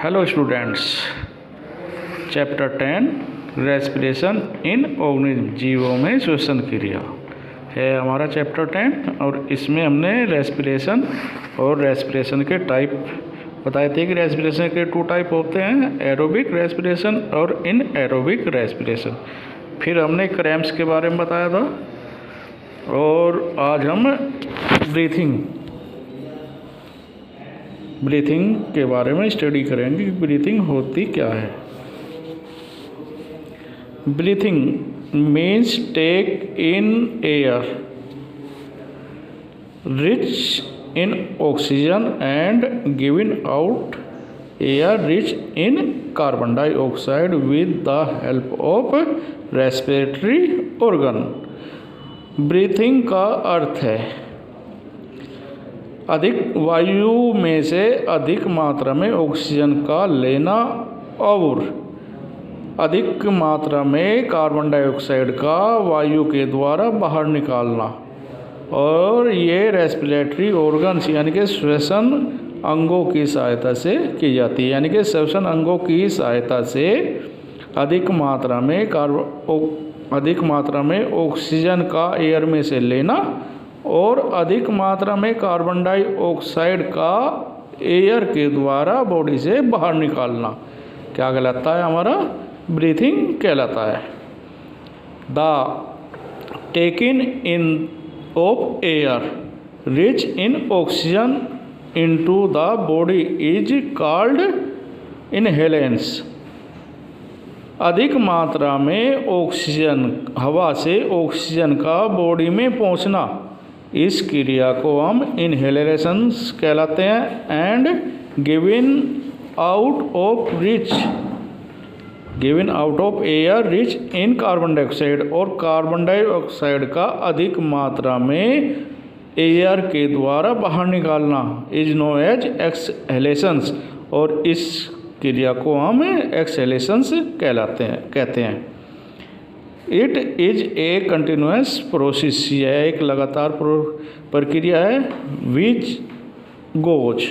Hello students, chapter 10 respiration in organism, जीवों में श्वसन क्रिया है हमारा चैप्टर 10। और इसमें हमने रेस्पिरेशन और रेस्पिरेशन के टाइप बताए थे कि रेस्पिरेशन के 2 टाइप होते हैं, एरोबिक रेस्पिरेशन और इन एरोबिक रेस्पिरेशन। फिर हमने क्रैम्प्स के बारे में बताया था और आज हम ब्रीथिंग के बारे में स्टडी करेंगे कि ब्रीथिंग होती क्या है। Breathing means take in air rich in oxygen and giving out air rich in carbon dioxide with the help of respiratory organ. Breathing का अर्थ है अधिक वायु में से अधिक मात्रा में ऑक्सीजन का लेना और अधिक मात्रा में कार्बन डाइऑक्साइड का वायु के द्वारा बाहर निकालना। और ये रेस्पिरेटरी ऑर्गन्स यानी कि श्वसन अंगों की सहायता से की जाती है, यानी कि श्वसन अंगों की सहायता से अधिक मात्रा में ऑक्सीजन का एयर में से लेना और अधिक मात्रा में कार्बन डाइऑक्साइड का एयर के द्वारा बॉडी से बाहर निकालना क्या कहलाता है, हमारा ब्रीथिंग कहलाता है। The taking in of air rich in oxygen into the body is called inhalance. अधिक मात्रा में ऑक्सीजन, हवा से ऑक्सीजन का बॉडी में पहुंचना, इस क्रिया को हम इनहेलेशंस कहलाते हैं। And given out of air rich in carbon dioxide, और कार्बन डाइऑक्साइड का अधिक मात्रा में एयर के द्वारा बाहर निकालना इज नो एज एक्सहेलेशंस, और इस क्रिया को हम एक्सहेलेशंस कहते हैं। It is a continuous process, यह एक लगातार प्रक्रिया है। Which goes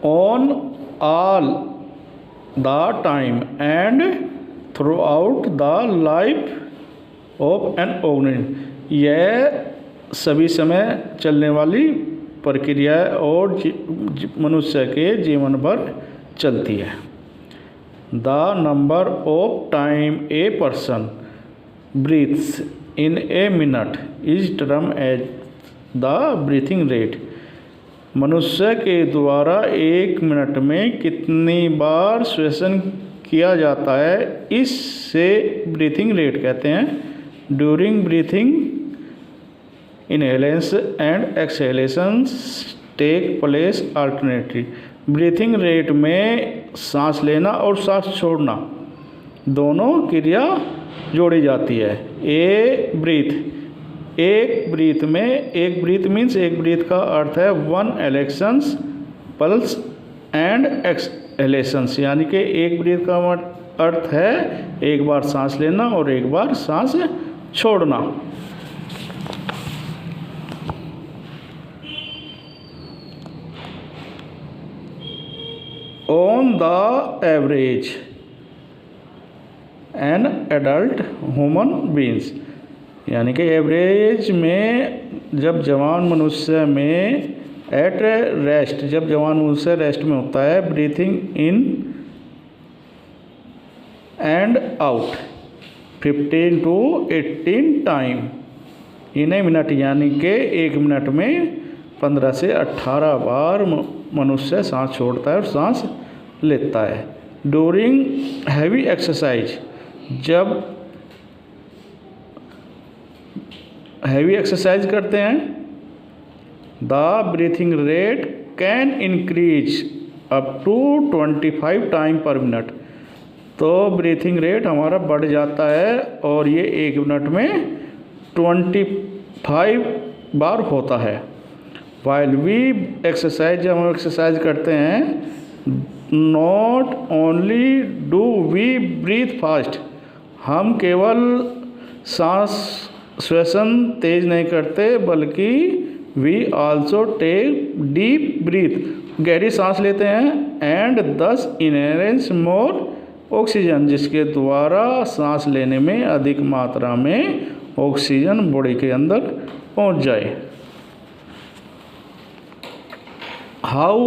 on all the time and throughout the life of an organism। यह सभी समय चलने वाली प्रक्रिया और मनुष्य के जीवन भर चलती है। The number of time a person breathes in a minute is termed as the breathing rate। मनुष्य के द्वारा 1 मिनट में कितनी बार श्वसन किया जाता है, इससे ब्रीथिंग रेट कहते हैं। During breathing inhalance and exhalations take place alternately. Breathing rate में सांस लेना और सांस छोड़ना दोनों क्रिया जोड़ी जाती है। एक ब्रीथ मीन्स एक ब्रीथ का अर्थ है 1 एलेक्शंस पल्स एंड एक्सहेलेशंस, यानी कि एक ब्रीथ का अर्थ है एक बार सांस लेना और एक बार सांस छोड़ना। On the average an adult human beings, यानी कि एवरेज में जब जवान मनुष्य रेस्ट में होता है, breathing in and out 15 to 18 time in a minute, यानी कि 1 मिनट में 15 से 18 बार मनुष्य सांस छोड़ता है और सांस लेता है। ड्यूरिंग हैवी एक्सरसाइज, जब हैवी एक्सरसाइज करते हैं, the breathing rate can increase up to 25 time per minute. तो ब्रीथिंग रेट हमारा बढ़ जाता है और ये 1 मिनट में 25 बार होता है। वाइल वी एक्सरसाइज, जब हम एक्सरसाइज करते हैं, not only do we breathe fast, हम केवल सांस श्वसन तेज नहीं करते बल्कि we also take deep breath, गहरी सांस लेते हैं, एंड दस इनहेरेंस मोर ऑक्सीजन, जिसके द्वारा सांस लेने में अधिक मात्रा में ऑक्सीजन बॉडी के अंदर पहुंच जाए। हाउ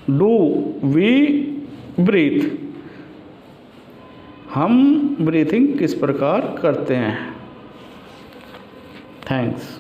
डू वी ब्रीथ, हम ब्रीथिंग किस प्रकार करते हैं। थैंक्स।